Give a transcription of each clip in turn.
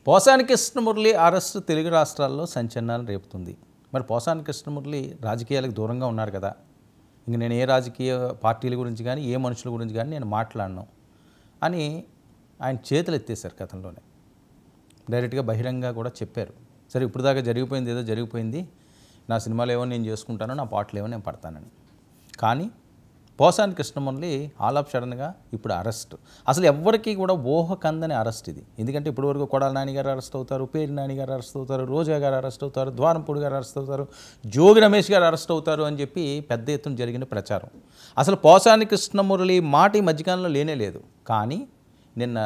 Posani Krishna Murali arrest Telugu రాష్ట్రాల్లో సంచలనాలు రేపుతుంది. మరి పోసాని కృష్ణమురళి రాజకీయాలకు దూరంగా ఉన్నారు కదా. ఇంక నేను ఏ రాజకీయ పార్టీల గురించి కానీ ఏ మనుషుల గురించి కానీ నేను మాట్లాడను అని ఆయన చేతులు ఎత్తేసారు. గతంలోనే డైరెక్ట్గా బహిరంగంగా కూడా చెప్పారు. సరే ఇప్పుడు దాకా జరిగిపోయింది ఏదో జరిగిపోయింది, నా సినిమాలు ఏవో నేను చేసుకుంటాను, నా పాటలు ఏవో నేను పడతానని. కానీ పోసాని కృష్ణమురళి ఆల్ ఆఫ్ సడన్గా ఇప్పుడు అరెస్ట్. అసలు ఎవ్వరికీ కూడా ఊహ కందని అరెస్ట్ ఇది. ఎందుకంటే ఇప్పటివరకు కొడాల నాని గారు అరెస్ట్ అవుతారు, పేరు నాని గారు అరెస్ట్ అవుతారు, రోజా గారు అరెస్ట్ అవుతారు, ద్వారంపూడి గారు అరెస్ట్ అవుతారు, జోగి రమేష్ గారు అరెస్ట్ అవుతారు అని చెప్పి పెద్ద ఎత్తున జరిగిన ప్రచారం. అసలు పోసాని కృష్ణమురళి మాట ఈ మధ్యకాలంలో లేనే లేదు. కానీ నిన్న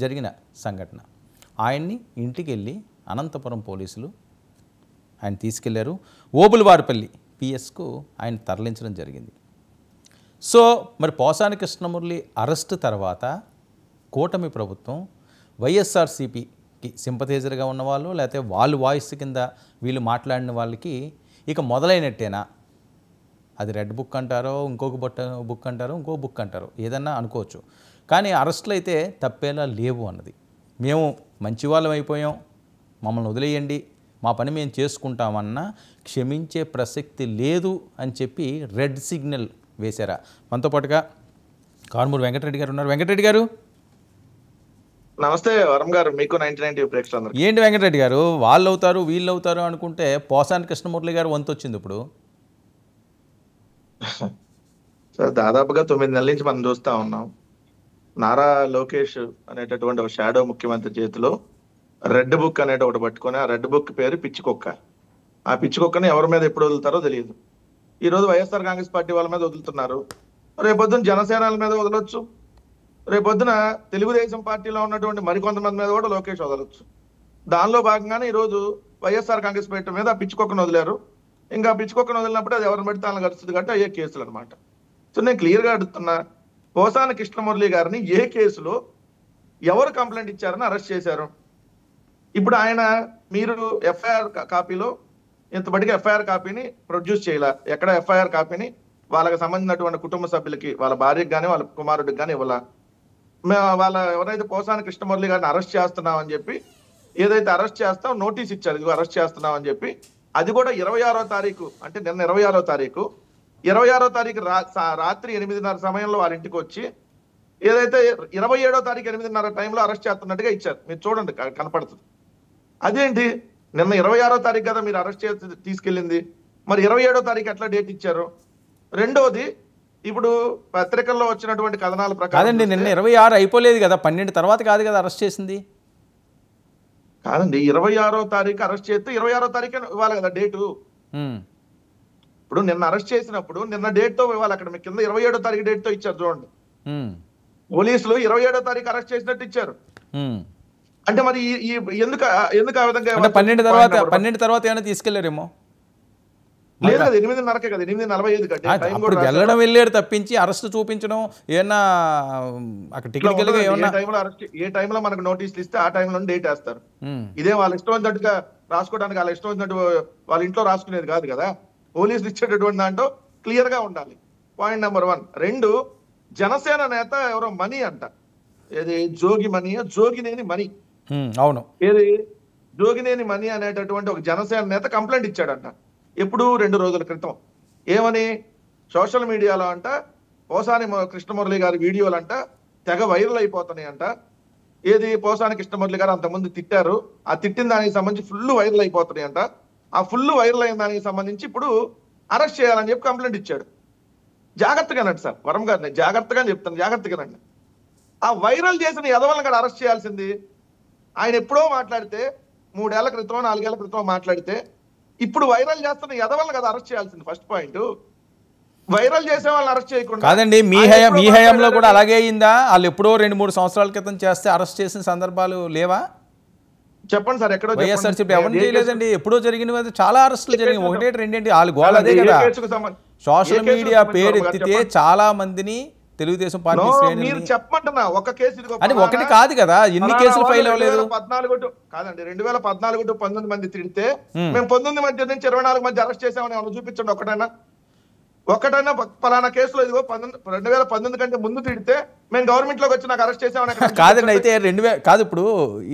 జరిగిన సంఘటన, ఆయన్ని ఇంటికి వెళ్ళి అనంతపురం పోలీసులు ఆయన తీసుకెళ్లారు. ఓబులవారిపల్లి పిఎస్కు ఆయన తరలించడం జరిగింది. సో మరి పోసాని కృష్ణమురళి అరెస్ట్ తర్వాత కూటమి ప్రభుత్వం వైఎస్ఆర్సీపీకి సింపథైజర్గా ఉన్నవాళ్ళు లేకపోతే వాళ్ళు వాయిస్ కింద వీళ్ళు మాట్లాడిన వాళ్ళకి ఇక మొదలైనట్టేనా? అది రెడ్ బుక్ అంటారో, ఇంకొక బుక్ అంటారో, ఇంకో బుక్ అంటారో, ఏదన్నా అనుకోవచ్చు. కానీ అరెస్టులు అయితే తప్పేలా లేవు అన్నది. మేము మంచి వాళ్ళం అయిపోయాం, మమ్మల్ని వదిలేయండి, మా పని మేము చేసుకుంటామన్నా క్షమించే ప్రసక్తి లేదు అని చెప్పి రెడ్ సిగ్నల్ వేశారా? మనతో పాటుగా కారుమూరి వెంకటరెడ్డి గారు ఉన్నారు. వెంకటరెడ్డి గారు నమస్తే. వరం గారు, మీకు 99 ప్రేక్షకులందరికీ. ఏంటి వెంకటరెడ్డి గారు, వాళ్ళు అవుతారు వీళ్ళు అవుతారు అనుకుంటే పోసాని కృష్ణమురళి గారు వంతు వచ్చింది ఇప్పుడు. సార్, దాదాపుగా 9 నెలల నుంచి మనం చూస్తా ఉన్నాం. నారా లోకేష్ అనేటటువంటి ఒక షాడో ముఖ్యమంత్రి చేతిలో రెడ్ బుక్ అనేటి ఒకటి పట్టుకొని, ఆ రెడ్ బుక్ పేరు పిచ్చి కుక్క. ఆ పిచ్చి కుక్కని ఎవరి మీద ఎప్పుడు వదులుతారో తెలియదు. ఈ రోజు వైఎస్ఆర్ కాంగ్రెస్ పార్టీ వాళ్ళ మీద వదులుతున్నారు, రేపొద్దున జనసేనల మీద వదలొచ్చు, రేపొద్దున తెలుగుదేశం పార్టీలో ఉన్నటువంటి మరికొంతమంది మీద కూడా లోకేష్ వదలొచ్చు. దానిలో భాగంగానే ఈరోజు వైఎస్ఆర్ కాంగ్రెస్ పార్టీ మీద పిచ్చి కుక్కను వదిలారు. ఇంకా పిచ్చి కుక్కను వదిలినప్పుడు అది ఎవరిని పెడితే వాళ్ళని గడుస్తుంది కాబట్టి అయ్యే కేసులు అనమాట. సో నేను క్లియర్గా అడుగుతున్నా, పోసాని కృష్ణమురళి గారిని ఏ కేసులో ఎవరు కంప్లైంట్ ఇచ్చారని అరెస్ట్ చేశారు? ఇప్పుడు ఆయన మీరు ఎఫ్ఐఆర్ కాపీలో ఇంతబడికి ఎఫ్ఐఆర్ కాపీని ప్రొడ్యూస్ చేయాల, ఎక్కడ ఎఫ్ఐఆర్ కాపీని వాళ్ళకి సంబంధించినటువంటి కుటుంబ సభ్యులకి, వాళ్ళ భార్యకి కానీ వాళ్ళ కుమారుడికి కానీ ఇవ్వాల. వాళ్ళ ఎవరైతే పోసాని కృష్ణమురళి గారిని అరెస్ట్ చేస్తున్నామని చెప్పి ఏదైతే అరెస్ట్ చేస్తాం నోటీస్ ఇచ్చారు, ఇదిగో అరెస్ట్ చేస్తున్నామని చెప్పి, అది కూడా 26వ తారీఖు, అంటే నిన్న 26వ తారీఖు, 26వ తారీఖు రాత్రి 8:30 సమయంలో వాళ్ళ ఇంటికి వచ్చి ఏదైతే 27వ తారీఖు 8:30 టైంలో అరెస్ట్ చేస్తున్నట్టుగా ఇచ్చారు. మీరు చూడండి, కనపడుతుంది. అదేంటి, నిన్న 26వ తారీఖు కదా మీరు అరెస్ట్ చేసి తీసుకెళ్ళింది, మరి 27వ తారీఖు ఎట్లా డేట్ ఇచ్చారు? రెండోది, ఇప్పుడు పత్రికల్లో వచ్చినటువంటి కథనాల ప్రకారం కాదండి, నిన్న 26 అయిపోలేదు కదా, 12 తర్వాత కాదు కదా అరెస్ట్ చేసింది. కాదండి, 26వ తారీఖు అరెస్ట్ చేస్తే 26వ తారీఖు ఇవ్వాలి కదా డేటు. ఇప్పుడు నిన్న అరెస్ట్ చేసినప్పుడు నిన్న డేట్ తో ఇవ్వాలి. అక్కడ మీకు కింద 27వ తారీఖు డేట్ తో ఇచ్చారు చూడండి. పోలీసులు 27వ తారీఖు అరెస్ట్ చేసినట్టు ఇచ్చారు. అంటే మరి ఎందుకు ఆ విధంగా 12 తర్వాత ఏమైనా తీసుకెళ్లారేమో? లేదు కదా, 8:30కే కదా, 8:45 కదా అప్పుడు వెళ్ళడం వెళ్ళాడు తప్పించి అరెస్ట్ చూపించడం ఏమన్నా అక్కడ టికెట్ ఏ టైంలో మనకు నోటీసులు ఇస్తే ఆ టైంలో డేట్ వేస్తారు. ఇదే వాళ్ళ ఇష్టం వచ్చినట్టుగా రాసుకోవడానికి, వాళ్ళ ఇష్టం వచ్చినట్టు వాళ్ళ ఇంట్లో రాసుకునేది కాదు కదా. పోలీసులు ఇచ్చేటటువంటి దాంట్లో క్లియర్ గా ఉండాలి. Point number 1. 2, జనసేన నేత ఎవరో మనీ అంట, ఏది జోగినేని మనీ, అవును, ఏది జోగినేని మనీ అనేటటువంటి ఒక జనసేన నేత కంప్లైంట్ ఇచ్చాడంట. ఎప్పుడు 2 రోజుల క్రితం. ఏమని? సోషల్ మీడియాలో అంట పోసాని కృష్ణమురళి గారి వీడియోలు అంట తెగ వైరల్ అయిపోతున్నాయి అంట. ఏది, పోసాని కృష్ణమురళి గారు అంతకుముందు తిట్టారు, ఆ తిట్టిన దానికి సంబంధించి ఫుల్ వైరల్ అయిపోతున్నాయి అంట. ఆ ఫుల్ వైరల్ అయిన దానికి సంబంధించి ఇప్పుడు అరెస్ట్ చేయాలని చెప్పి కంప్లైంట్ ఇచ్చాడు. జాగ్రత్తగానండి సార్, వరం గారిని జాగ్రత్తగా చెప్తాను, జాగ్రత్తగానండి. ఆ వైరల్ చేసిన ఎదవలను కూడా అరెస్ట్ చేయాల్సింది. ఆయన ఎప్పుడో మాట్లాడితే 3 ఏళ్ల క్రితం 4 ఏళ్ల క్రితం మాట్లాడితే, ఇప్పుడు వైరల్ చేస్తున్న ఎదవలను కదా అరెస్ట్ చేయాల్సింది. ఫస్ట్ పాయింట్, వైరల్ చేసే వాళ్ళని అరెస్ట్ చేయకుండా. కాదండి, మీ హయాంలో కూడా అలాగే అయిందా? వాళ్ళు ఎప్పుడో 2-3 సంవత్సరాల క్రితం చేస్తే అరెస్ట్ చేసిన సందర్భాలు లేవా? చెప్పండి సార్, ఎక్కడో వైఎస్ఆర్సీపీ ఎవరు చేయలేదండి, ఎప్పుడో జరిగినవి చాలా అరెస్టులు జరిగినాయి. 1-2 వాళ్ళు గోల్ అదే కదా. సోషల్ మీడియా పేరు ఎత్తితే చాలా మందిని తెలుగుదేశం పార్టీ మీరు చెప్పమంటున్నా ఒక కేసు అని, ఒకటి కాదు కదా, ఎన్ని కేసులు ఫైల్ అవ్వలేదు? 14 కాదండి, 2014 to 19 మంది తిడితే మేము 19 మధ్య నుంచి 24 మధ్య అరెస్ట్ చేసామని చూపించండి ఒకటైనా. ఒక్కటైనా పలానా కేసులో ఇదిగో 2019 కంటే ముందు తిడితే మేము గవర్నమెంట్ లోకి వచ్చి నాకు అరెస్ట్ చేసామని కాదండి. అయితే కాదు, ఇప్పుడు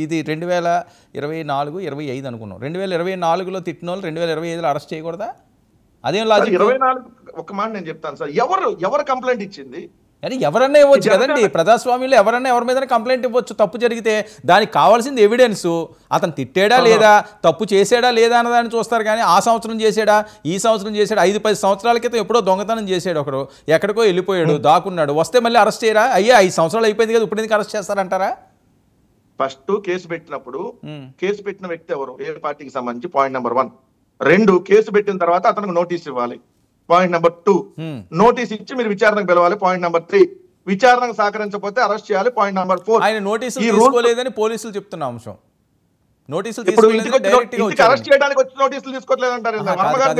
ఇది 2024, 25 అనుకున్నాం. 2024లో తిట్టిన వాళ్ళు 2025లో అరెస్ట్ చేయకూడదా? అదేం లాజిక్? 24 ఒక మాట నేను చెప్తాను సార్. ఎవరు కంప్లైంట్ ఇచ్చింది? అని ఎవరన్నా ఇవ్వచ్చు కదండి. ప్రజాస్వామ్యంలో ఎవరన్నా ఎవరి మీద కంప్లైంట్ ఇవ్వచ్చు తప్పు జరిగితే. దానికి కావాల్సింది ఎవిడెన్స్. అతను తిట్టాడా లేదా, తప్పు చేసాడా లేదా అన్నదాన్ని చూస్తారు. కానీ ఆ సంవత్సరం చేసాడా, ఈ సంవత్సరం చేసాడా, 5-10 సంవత్సరాల క్రితం ఎప్పుడో దొంగతనం చేసాడు ఒకడు, ఎక్కడికో వెళ్ళిపోయాడు, దాక్కున్నాడు, వస్తే మళ్ళీ అరెస్ట్ చేయరా? అయ్యా 5 సంవత్సరాలు అయిపోయింది కదా, ఇప్పుడు ఎందుకు అరెస్ట్ చేస్తారంటారా? ఫస్ట్ కేసు పెట్టినప్పుడు కేసు పెట్టిన వ్యక్తి ఎవరు, ఏ పార్టీకి సంబంధించి, పాయింట్ నెంబర్ 1. 2, కేసు పెట్టిన తర్వాత అతనికి నోటీస్ ఇవ్వాలి, పాయింట్ నెంబర్ 2. నోటీస్ ఇచ్చి మీరు విచారణకు పిలవాలి, పాయింట్ నెంబర్ 3. విచారణకు సహకరించకపోతే అరెస్ట్ చేయాలి, పాయింట్ నెంబర్ 4. ఆయన నోటీసులు తీసుకోలేదని పోలీసులు చెప్తున్న అంశం. నోటీసులు అరెస్ట్ చేయడానికి వచ్చి నోటీసులు తీసుకోవట్లేదంటారు.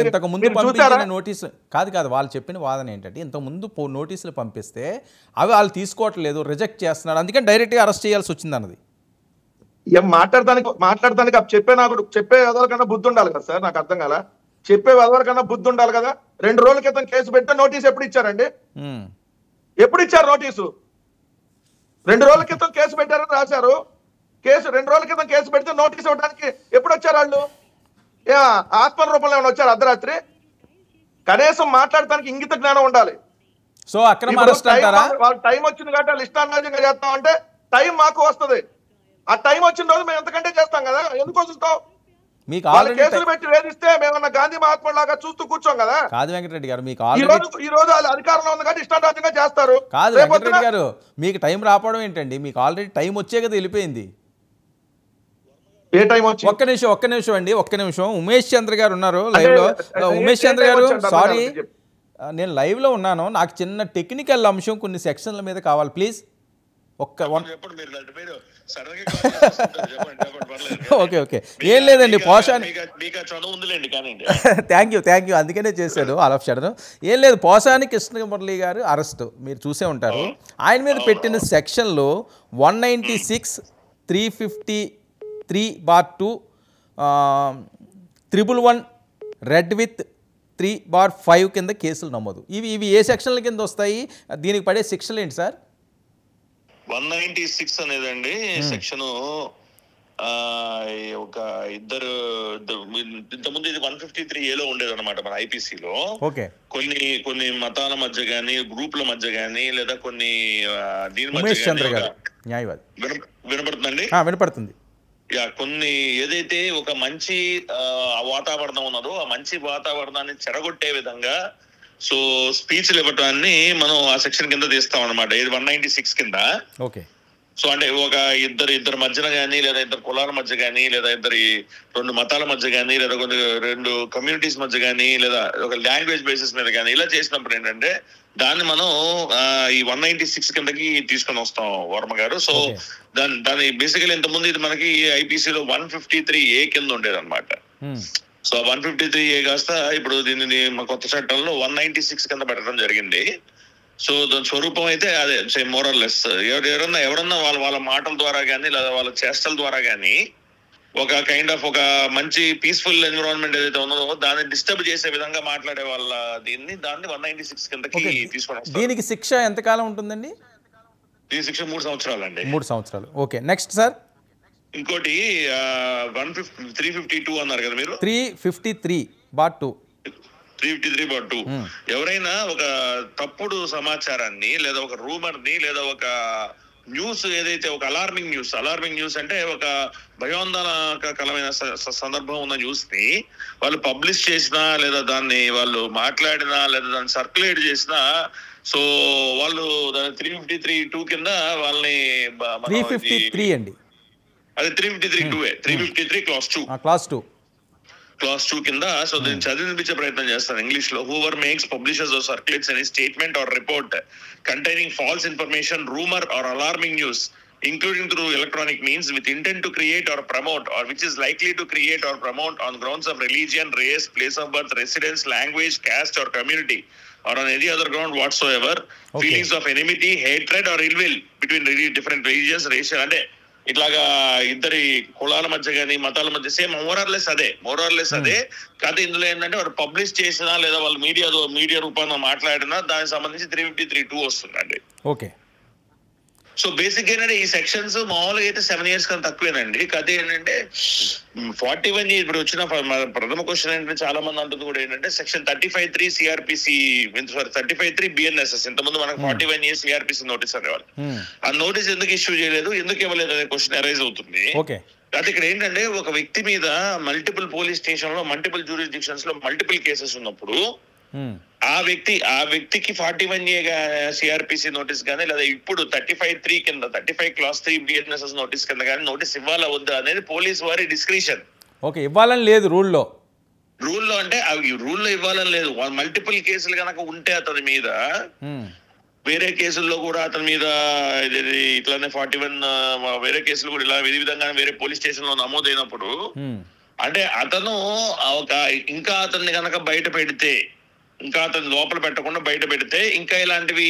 ఇంతకు ముందు పంపించిన నోటీసు కాదు, వాళ్ళు చెప్పిన వాదన ఏంటంటే ఇంతకు ముందు నోటీసులు పంపిస్తే అవి వాళ్ళు తీసుకోవట్లేదు, రిజెక్ట్ చేస్తున్నారు, అందుకని డైరెక్ట్గా అరెస్ట్ చేయాల్సి వచ్చింది అన్నది. మాట్లాడడానికి చెప్పే ఎవరికన్నా బుద్ధి ఉండాలి కదా సార్. నాకు అర్థం కాల. చెప్పే ఎవరికన్నా బుద్ధి ఉండాలి కదా. 2 రోజుల క్రితం కేసు పెడితే నోటీస్ ఎప్పుడు ఇచ్చారండి? ఎప్పుడు ఇచ్చారు నోటీసు? 2 రోజుల క్రితం కేసు పెట్టారని రాశారు. 2 రోజుల క్రితం కేసు పెడితే నోటీస్ ఇవ్వడానికి ఎప్పుడు వచ్చారు వాళ్ళు? ఆత్మ రూపంలో ఏమైనా వచ్చారు అర్ధరాత్రి? కనీసం మాట్లాడటానికి ఇంగిత జ్ఞానం ఉండాలి. సో అక్రమ అరెస్ట్ అంటారా? వాళ్ళు టైం వచ్చింది కాబట్టి వాళ్ళు ఇష్టానుసారంగా చేస్తాం అంటే టైం మాకు వస్తుంది. ఆ టైం వచ్చిన రోజు మేము ఎంతకంటే చేస్తాం కదా. ఎందుకు వదులుతాం? మీకు కేసులు పెట్టి వేధిస్తే మేమన్నా గాంధీ మహాత్ముడు లాగా చూస్తూ కూర్చోం కదా. కాదు వెంకటరెడ్డి గారు, మీకు ఈ రోజు వాళ్ళు అధికారంలో ఉంది కాబట్టి ఇష్టానుసారంగా చేస్తారు. కాదు వెంకటరెడ్డి గారు, మీకు టైం రావడం ఏంటండి? మీకు ఆల్రెడీ టైం వచ్చే కదా వెళ్ళిపోయింది. ఏ టైం వచ్చి? ఒక్క నిమిషం అండి, ఒక్క నిమిషం. ఉమేష్ చంద్ర గారు ఉన్నారు లైవ్ లో. ఉమేష్ చంద్ర గారు, సారీ నేను లైవ్ లో ఉన్నాను, నాకు చిన్న టెక్నికల్ అంశం కొన్ని సెక్షన్ల మీద కావాలి ప్లీజ్. ఓకే ఏం లేదండి, పోషాని థ్యాంక్ యూ అందుకనే చేశాడు ఆల్ ఆఫ్ సడన్. ఏం లేదు, పోసాని కృష్ణమురళి గారు అరెస్ట్ మీరు చూసే ఉంటారు. ఆయన మీద పెట్టిన సెక్షన్లో 196, 353/2, 111 రెడ్ విత్ 3/5 కింద కేసులు నమోదు. ఇవి ఏ సెక్షన్ల కింద వస్తాయి? దీనికి పడే శిక్షలు ఏంటి సార్? 196 అనేదండి సెక్షన్. ఒక ఇద్దరు ఇంతకుముందు ఇది 153A ఉండేది అనమాట మన ఐపీసీలో. కొన్ని మతాల మధ్య గానీ, గ్రూపుల మధ్య గానీ, లేదా కొన్ని దీని మధ్య వినపడుతుందండి. వినపడుతుంది. కొన్ని ఏదైతే ఒక మంచి వాతావరణం ఉన్నదో ఆ మంచి వాతావరణాన్ని చెడగొట్టే విధంగా సో స్పీచ్లు ఇవ్వటాన్ని మనం ఆ సెక్షన్ కింద తీస్తాం అనమాట. ఇది 196 కింద. ఓకే. సో అంటే ఒక ఇద్దరు మధ్యన కానీ, లేదా ఇద్దరు కులాల మధ్య కానీ, లేదా 2 మతాల మధ్య కానీ, లేదా 2 కమ్యూనిటీస్ మధ్య కానీ, లేదా ఒక లాంగ్వేజ్ బేసిస్ మీద కానీ ఇలా చేసినప్పుడు ఏంటంటే దాన్ని మనం ఈ 196 కిందకి తీసుకొని వస్తాం వర్మ గారు. సో దాని బేసికలీ ఇంతకుముందు ఇది మనకి ఐపీసీలో 153A కింద ఉండేది అనమాట. సో 153A కాస్త ఇప్పుడు దీనిని మా కొత్త చట్టంలో 196 కింద పెట్టడం జరిగింది. సో దాని స్వరూపం అయితే అదే సేమ్ మోరల్ లెస్. ఎవరన్నా వాళ్ళ మాటల ద్వారా కానీ, లేదా వాళ్ళ చేష్టల ద్వారా కానీ ఒక కైండ్ ఆఫ్ ఒక మంచి పీస్ఫుల్ ఎన్విరాన్మెంట్ ఏదైతే ఉన్నదో దాన్ని డిస్టర్బ్ చేసే విధంగా మాట్లాడే వాళ్ళ దాన్ని 196 కిందకి తీసుకొని. దీనికి శిక్ష ఎంతకాలం ఉంటుందండి? దీని శిక్ష 3 సంవత్సరాలు అండి. 3 సంవత్సరాలు. Okay, next sir. ఇంకోటి 352 అన్నారు కదా మీరు. 353/2. 353/2. ఎవరైనా ఒక తప్పుడు సమాచారాన్ని, లేదా ఒక రూమర్ ని, లేదా ఒక న్యూస్ ఏదైతే ఒక అలార్మింగ్ న్యూస్ అంటే ఒక భయోందనకరమైన సందర్భం ఉన్న న్యూస్ ని వాళ్ళు పబ్లిష్ చేసినా, లేదా దాన్ని వాళ్ళు మాట్లాడినా, లేదా దాన్ని సర్క్యులేట్ చేసినా, సో వాళ్ళు దాని 353(2) కింద వాళ్ళని 353 అండి. అదే 353(2) 353 క్లాస్ 2 కింద. సో దీన్ని చదివించే ప్రయత్నం చేస్తాను ఇంగ్లీష్ లో. Whoever makes, publishers or circulates any statement or report containing false information, rumor or alarming news, including through electronic means, with intent to create or promote, or which is likely to create or promote on grounds of religion, race, place of birth, residence, language, caste or community, or on any other ground whatsoever, feelings of enmity, hatred or ill will between different religions, racial. అంటే ఇట్లాగా ఇద్దరి కులాల మధ్య కానీ మతాల మధ్య same మోరార్లెస్ అదే కథ. ఇందులో ఏంటంటే వారు పబ్లిష్ చేసినా లేదా వాళ్ళు మీడియా రూపంలో మాట్లాడినా దానికి సంబంధించి 353(2) వస్తుందండి. ఓకే. సో బేసిక్ ఏంటంటే ఈ సెక్షన్స్ మామూలుగా అయితే 7 years కన్నా తక్కువేనండి. కథ ఏంటంటే 41 ఇప్పుడు వచ్చిన ప్రథమ క్వశ్చన్ ఏంటంటే చాలా మంది అంటుంది కూడా ఏంటంటే సెక్షన్ 35(3) సిఆర్పిసి 35(3) బిఎన్ఎస్ఎస్ ఇంతకుముందు మనకు 41 years సిఆర్పిసి నోటీస్ అనేవాళ్ళు. ఆ నోటీస్ ఎందుకు ఇష్యూ చేయలేదు, ఎందుకు ఇవ్వలేదు అనే క్వశ్చన్ అరైజ్ అవుతుంది. అది ఇక్కడ ఏంటంటే ఒక వ్యక్తి మీద మల్టిపుల్ పోలీస్ స్టేషన్ లో మల్టిపుల్ జ్యూరిస్డిక్షన్స్ లో మల్టిపుల్ కేసెస్ ఉన్నప్పుడు ఆ వ్యక్తికి 41A సిఆర్పిసి నోటీస్ గానీ లేదా ఇప్పుడు 35(3) కింద 35 Clause 3 బిఎన్ఎస్ఎస్ నోటీస్ కింద కానీ నోటీస్ ఇవ్వాలా వద్దా అనేది పోలీస్ వారి డిస్క్రిషన్. ఓకే, ఇవ్వాలని లేదు రూల్లో అంటే రూల్లో ఇవ్వాలని లేదు. మల్టిపుల్ కేసులు కనుక ఉంటే అతని మీద వేరే కేసుల్లో కూడా అతని మీద ఇట్లానే 41 వేరే కేసులు కూడా ఇలా విధి విధంగా వేరే పోలీస్ స్టేషన్ లో నమోదైనప్పుడు అంటే అతను ఇంకా అతన్ని కనుక బయట పెడితే, ఇంకా అతను లోపల పెట్టకుండా బయట పెడితే ఇంకా ఇలాంటివి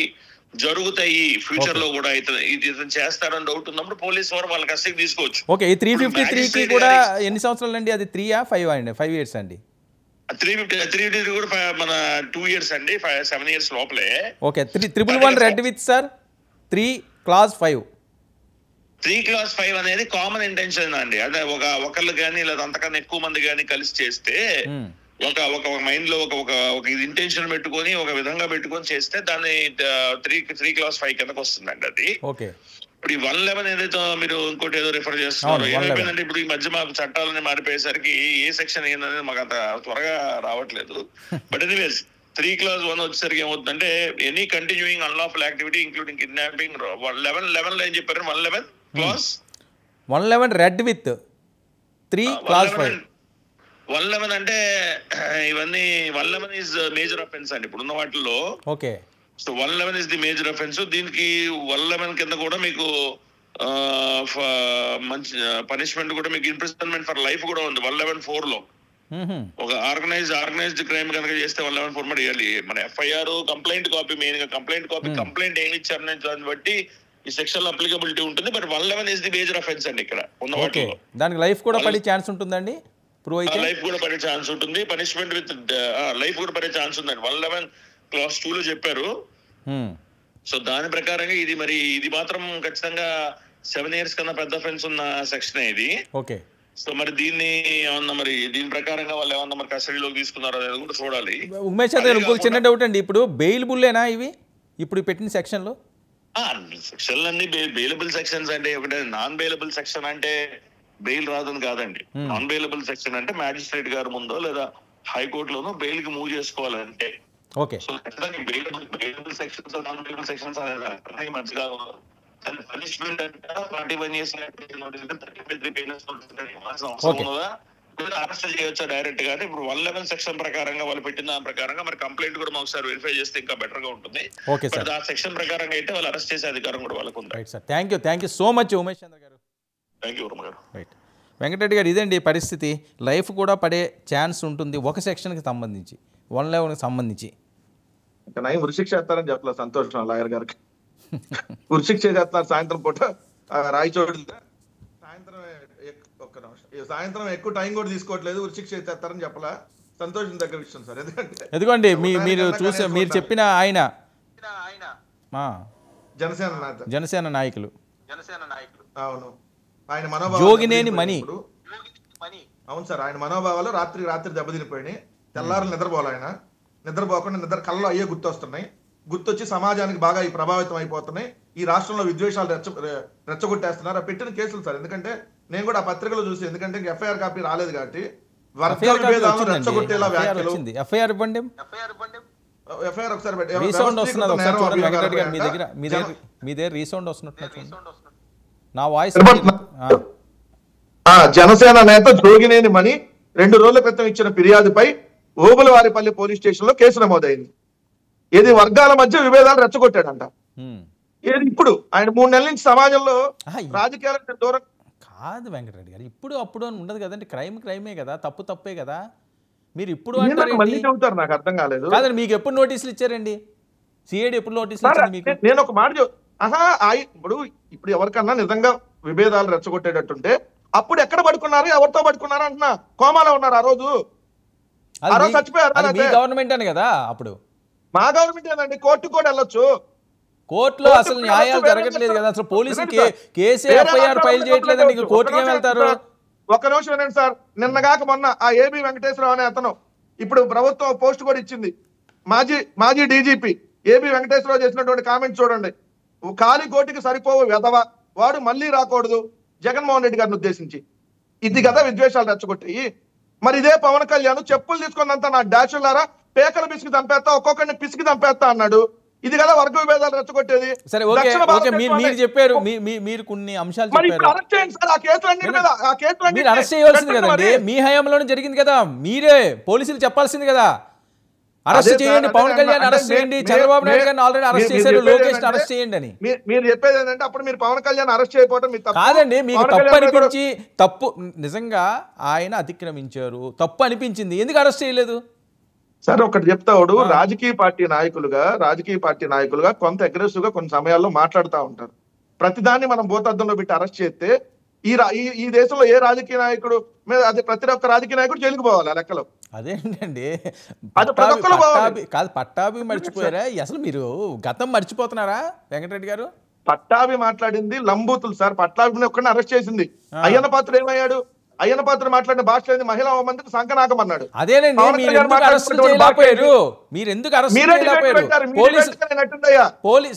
జరుగుతాయి ఫ్యూచర్ లో కూడా. ఇతను చేస్తారని డౌట్ ఉన్నప్పుడు పోలీస్ వారు వాళ్ళ కస్టడీకి తీసుకోవచ్చు. ఓకే, ఈ 353కి కూడా ఎన్ని సంవత్సరాలు అండి? అది 3 5 అండి? 5 years అండి. 353 కూడా మన 2 years అండి, 7 years లోపలే. Okay, 311 red with sir 3 Clause 5. 3 Clause 5 అనేది కామన్ ఇంటెన్షన్ అండి. అంటే ఒకళ్ళు కానీ లేదా అంతకన్నా ఎక్కువ మంది కానీ కలిసి చేస్తే ఒక మైండ్ లో ఒక ఇంటెన్షన్ పెట్టుకొని ఒక విధంగా పెట్టుకొని చేస్తే దాన్ని 3 Clause 5 కిందకి వస్తుందండి అది. ఓకే. ఇప్పుడు ఈ 111 ఏదైతే మీరు ఇంకోటి ఏదో రిఫర్ చేస్తున్నారు, ఏమైపోయిందంటే ఇప్పుడు ఈ మధ్య మాకు చట్టాలని మారిపోయేసరికి ఏ సెక్షన్ ఏందనేది మాకు అంత త్వరగా రావట్లేదు. బట్ ఎనీవేస్ 3 Clause 1 వచ్చేసరికి ఏమవుతుందంటే any continuing unlawful activity including kidnapping 11 లో ఏం చెప్పారు? 111 Clause 111 రెడ్ విత్ 3 Clause 5. 111 అంటే ఇవన్నీ 111 ఈజ్ మేజర్ అఫెన్స్ అండి ఇప్పుడున్న వాటిల్లో. Okay. So 111 is the major offence. దీనికి 111 కింద కూడా మీకు మంచి పనిష్మెంట్ కూడా మీకు ఇంప్రిజన్మెంట్ ఫర్ లైఫ్ కూడా ఉంది 111(4) లో. ఒక ఆర్గనైజ్డ్ క్రైమ్ కనుక చేస్తే 111(4) మరి మన ఎఫ్ఐఆర్ కంప్లైంట్ కాపీ మెయిన్ గా కంప్లైంట్ ఏమి ఇచ్చారనే దాన్ని బట్టి ఈ సెక్షన్ అప్లికబిలిటీ ఉంటుంది. But 111 is the major offence అండి ఇక్కడ ఉన్న వాటిలో. దానికి లైఫ్ కూడా పడే ఛాన్స్ ఉంటుందండి? లైఫ్ కూడా పడే ఛాన్స్ ఉంటుంది, పనిష్మెంట్ విత్ లైఫ్ కూడా పడే ఛాన్స్ ఉందండి 111 Clause 2 లో చెప్పారు. సో దాని ప్రకారంగా ఇది మాత్రం ఖచ్చితంగా 7 years కన్నా పెద్ద అఫెన్స్ ఉన్న సెక్షన్ ఇది. ఓకే. సో మరి దీన్ని ఏమన్నా దీని ప్రకారంగా వాళ్ళు ఏమన్నా కస్టడీలోకి తీసుకున్నారో అనేది కూడా చూడాలి. ఉమేష్ గారు ఇంకొక చిన్న డౌట్ అండి, ఇప్పుడు బెయిలబుల్లేనా ఇవి ఇప్పుడు పెట్టిన సెక్షన్లు? సెక్షన్లు అన్ని బెయిలబుల్ సెక్షన్స్ అంటే ఒకటే. నాన్ బెయిలబుల్ సెక్షన్ అంటే బెయిల్ రాదని కాదండి. నాన్ బెయిలబుల్ సెక్షన్ అంటే మ్యాజిస్ట్రేట్ గారి ముందో లేదా హైకోర్టులోనో బెయిల్ కి మూవ్ చేసుకోవాలంటే. ఓకే. సో ఖచ్చితంగా bailable sections non bailable sections అనేది మంచిగా పనిష్మెంట్ అంటే 41 years అరెస్ట్ చేయొచ్చా డైరెక్ట్ గా. ఇప్పుడు 111 సెక్షన్ ప్రకారంగా వాళ్ళు పెట్టిన దాని ప్రకారంగా మరి కంప్లైంట్ కూడా ఒకసారి వెరిఫై చేస్తే ఇంకా బెటర్ గా ఉంటుంది. ఆ సెక్షన్ ప్రకారంగా అయితే వాళ్ళు అరెస్ట్ చేసే అధికారం కూడా వాళ్ళకు ఉంది. Thank you so much Umesh Chandra garu. Thank you Varma గారు. రైట్, వెంకటరెడ్డి గారు, ఇదండి పరిస్థితి. లైఫ్ కూడా పడే ఛాన్స్ ఉంటుంది ఒక సెక్షన్కి సంబంధించి, 111కి సంబంధించి. ఉరిశిక్ష చేస్తారని చెప్పలేదు సంతోషం లాయర్ గారికి. ఉరిశిక్ష చేస్తారు సాయంత్రం పూట రాయచోటి. సాయంత్రం ఎక్కువ టైం కూడా తీసుకోవట్లేదు, ఉరిశిక్ష చేస్తారని చెప్పలా. సంతోషం దగ్గర విషయం సార్. ఎందుకంటే మీరు చెప్పిన ఆయన జనసేన నాయకులు అవును, ఆయన మనోభావాలు జోగినేని మణి. అవును సార్, ఆయన మనోభావాలు రాత్రి దెబ్బతినిపోయినాయి. తెల్లారులు నిద్రపోవాలి. ఆయన నిద్రపోకుండా నిద్ర కళ్ళలో అయ్యే గుర్తొస్తున్నాయి. గుర్తొచ్చి సమాజానికి బాగా ఈ ప్రభావితం అయిపోతున్నాయి. ఈ రాష్ట్రంలో విద్వేషాలు రెచ్చగొట్టేస్తున్నారు. పెట్టిన కేసులు సార్. ఎందుకంటే నేను కూడా ఆ పత్రికలో చూసి, ఎందుకంటే ఎఫ్ఐఆర్ కాపీ రాలేదు కాబట్టి వర్గాల విభేదాలను రెచ్చగొట్టేలా వ్యాఖ్యలు. ఎఫ్ఐఆర్ ఇవ్వండి. ఎఫ్ఐఆర్ ఒకసారి రీసౌండ్ వస్తున్నది, ఒకసారి చూడండి వెంకటరెడ్డి గారు. మీ దగ్గర రీసౌండ్ వస్తున్నట్టు నా వాయిస్. జనసేన నేత జోగినేని మణి 2 రోజుల క్రితం ఇచ్చిన ఫిర్యాదుపై ఓబులవారిపల్లి పోలీస్ స్టేషన్ లో కేసు నమోదైంది. ఏది వర్గాల మధ్య విభేదాలు రెచ్చగొట్టాడంట. ఏది ఇప్పుడు ఆయన 3 నెలల నుంచి సమాజంలో రాజకీయాలకు దూరం కాదు వెంకటరెడ్డి గారు. ఇప్పుడు అప్పుడు అని ఉండదు కదండి. క్రైమే కదా, తప్పే కదా. మీరు ఇప్పుడు మళ్ళీ చెబుతారు, నాకు అర్థం కాలేదు. కాదండి, మీకు ఎప్పుడు నోటీసులు ఇచ్చారండి? సిఐడి ఎప్పుడు నోటీసులు ఇచ్చింది మీకు? నేను ఒక మాట ఇప్పుడు ఎవరికన్నా నిజంగా విభేదాలు రెచ్చగొట్టేటట్టుంటే అప్పుడు ఎక్కడ పడుకున్నారు, ఎవరితో పడుకున్నారు అంటున్నా. కోమాలో ఉన్నారు ఆ రోజు చచ్చిపోయారు. గవర్నమెంట్ అని కదా అప్పుడు. మా గవర్నమెంట్ ఏందండి, కోర్టు కూడా వెళ్ళొచ్చు. కోర్టులో అసలు న్యాయాలు జరగట్లేదు కదా, అసలు పోలీసులు కేసు ఎఫ్ఐఆర్ ఫైల్ చేయట్లేదండి, కోర్టుకి ఏం వెళ్తారు? ఒక నిమిషం వినండి సార్. నిన్నగాక మొన్న ఆ ఏబి వెంకటేశ్వరరావు అనే అతను, ఇప్పుడు ప్రభుత్వం పోస్ట్ కూడా ఇచ్చింది, మాజీ డీజీపీ ఏబి వెంకటేశ్వరరావు చేసినటువంటి కామెంట్ చూడండి. ఖాళీ కోటికి సరిపోవు వెధవ, వాడు మళ్ళీ రాకూడదు జగన్మోహన్ రెడ్డి గారిని ఉద్దేశించి. ఇది కదా విద్వేషాలు రెచ్చగొట్టాయి. మరి ఇదే పవన్ కళ్యాణ్ చెప్పులు తీసుకున్నంత నా డాషులారా పేకల పిసికి చంపేస్తా, ఒక్కొక్కరిని పిసికి చంపేస్తా అన్నాడు. ఇది కదా వర్గ విభేదాలు రెచ్చగొట్టేది. సరే ఓకే ఓకే, మీరు చెప్పారు, మీరు కొన్ని అంశాలు చెప్పారు. అరెస్ట్ చేయండి సార్ ఆ కేసులన్నిటి మీద. ఆ కేసులన్నీ మీరు అరెస్ట్ చేయవలసింది కదండి, మీ హయాంలోనే జరిగింది కదా, మీరే పోలీసులు చెప్పాల్సింది కదా. అరెస్ట్ చేయండి, పవన్ కళ్యాణ్ అరెస్ట్ చేయండి, చంద్రబాబు నాయుడు గారిని ఆల్రెడీ అరెస్ట్ చేశారు, లోకేష్ అరెస్ట్ చేయండి అని. మీరు చెప్పేది ఏంటంటే అప్పుడు మీరు పవన్ కళ్యాణ్ అరెస్ట్ చేయకపోవడం మీ తప్పు కాదండి. మీకు తప్పు అనిపించి, తప్పు నిజంగా ఆయన అతిక్రమించారు, తప్పు అనిపించింది, ఎందుకు అరెస్ట్ చేయలేదు? సార్ ఒకటి చెప్తాడు, రాజకీయ పార్టీ నాయకులుగా కొంత అగ్రెసివ్ గా కొన్ని సమయాల్లో మాట్లాడుతూ ఉంటారు. ప్రతిదాన్ని మనం భూతద్దంలో పెట్టి అరెస్ట్ చేస్తే ఈ దేశంలో ఏ రాజకీయ నాయకుడు మీద అది ప్రతి ఒక్క రాజకీయ నాయకుడు జైలుకు పోవాలి ఆ లెక్కలో. అదేంటండి, కాదు పట్టాభి మర్చిపోయారా? అసలు మీరు గతం మర్చిపోతున్నారా వెంకటరెడ్డి గారు? పట్టాభి మాట్లాడింది లంబూతులు సార్. పట్టాభిని ఒక్కడిని అరెస్ట్ చేసింది. అయ్యన్న పాత్రుడు ఏమయ్యాడు? అయ్యన్న పాత్ర మాట్లాడిన భాష మహిళా మంత్రికి సంకనాకం అన్నాడు. అదేనండి, మీరు ఎందుకు అరెస్ట్ చేయలేకపోయారు?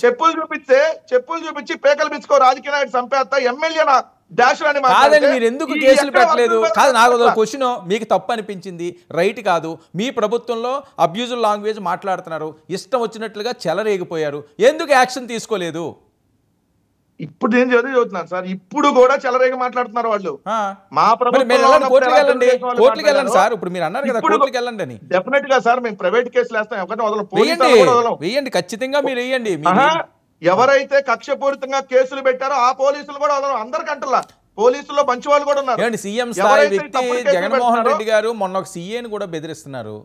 చెప్పులు చూపించి పేకలు పిచ్చుకో రాజకీయ నాయుడు చంపేస్తా ఎమ్మెల్యే డాష్ అని కాదండి, మీరు ఎందుకు కేసులు పెట్టలేదు? కాదు, నాకు క్వశ్చన్. మీకు తప్పు అనిపించింది, రైట్ కాదు, మీ ప్రభుత్వంలో అబ్యూజివ్ లాంగ్వేజ్ మాట్లాడుతున్నారు, ఇష్టం వచ్చినట్లుగా చెలరేగిపోయారు, ఎందుకు యాక్షన్ తీసుకోలేదు? ఇప్పుడు నేను చదువుతున్నాను సార్, ఇప్పుడు కూడా చెలరేగి మాట్లాడుతున్నారు వాళ్ళు. మా ప్రభుత్వం కోర్టుకి వెళ్ళండి సార్. ఇప్పుడు మీరు అన్నారు కదా కోర్టుకి వెళ్ళండి అని. డెఫినెట్ గా సార్ మేము ప్రైవేట్ కేసులు వేస్తాం, వేయండి, ఖచ్చితంగా మీరు వేయండి. ఎవరైతే కక్షపూరితంగా కేసులు పెట్టారో ఆ పోలీసులు కూడా అందరికంటలా పోలీసుల్లో మంచి వాళ్ళు కూడా ఉన్నారు. సీఎం స్థాయి వ్యక్తి జగన్మోహన్ రెడ్డి గారు మొన్న ఒక సీఏని కూడా బెదిరిస్తున్నారు.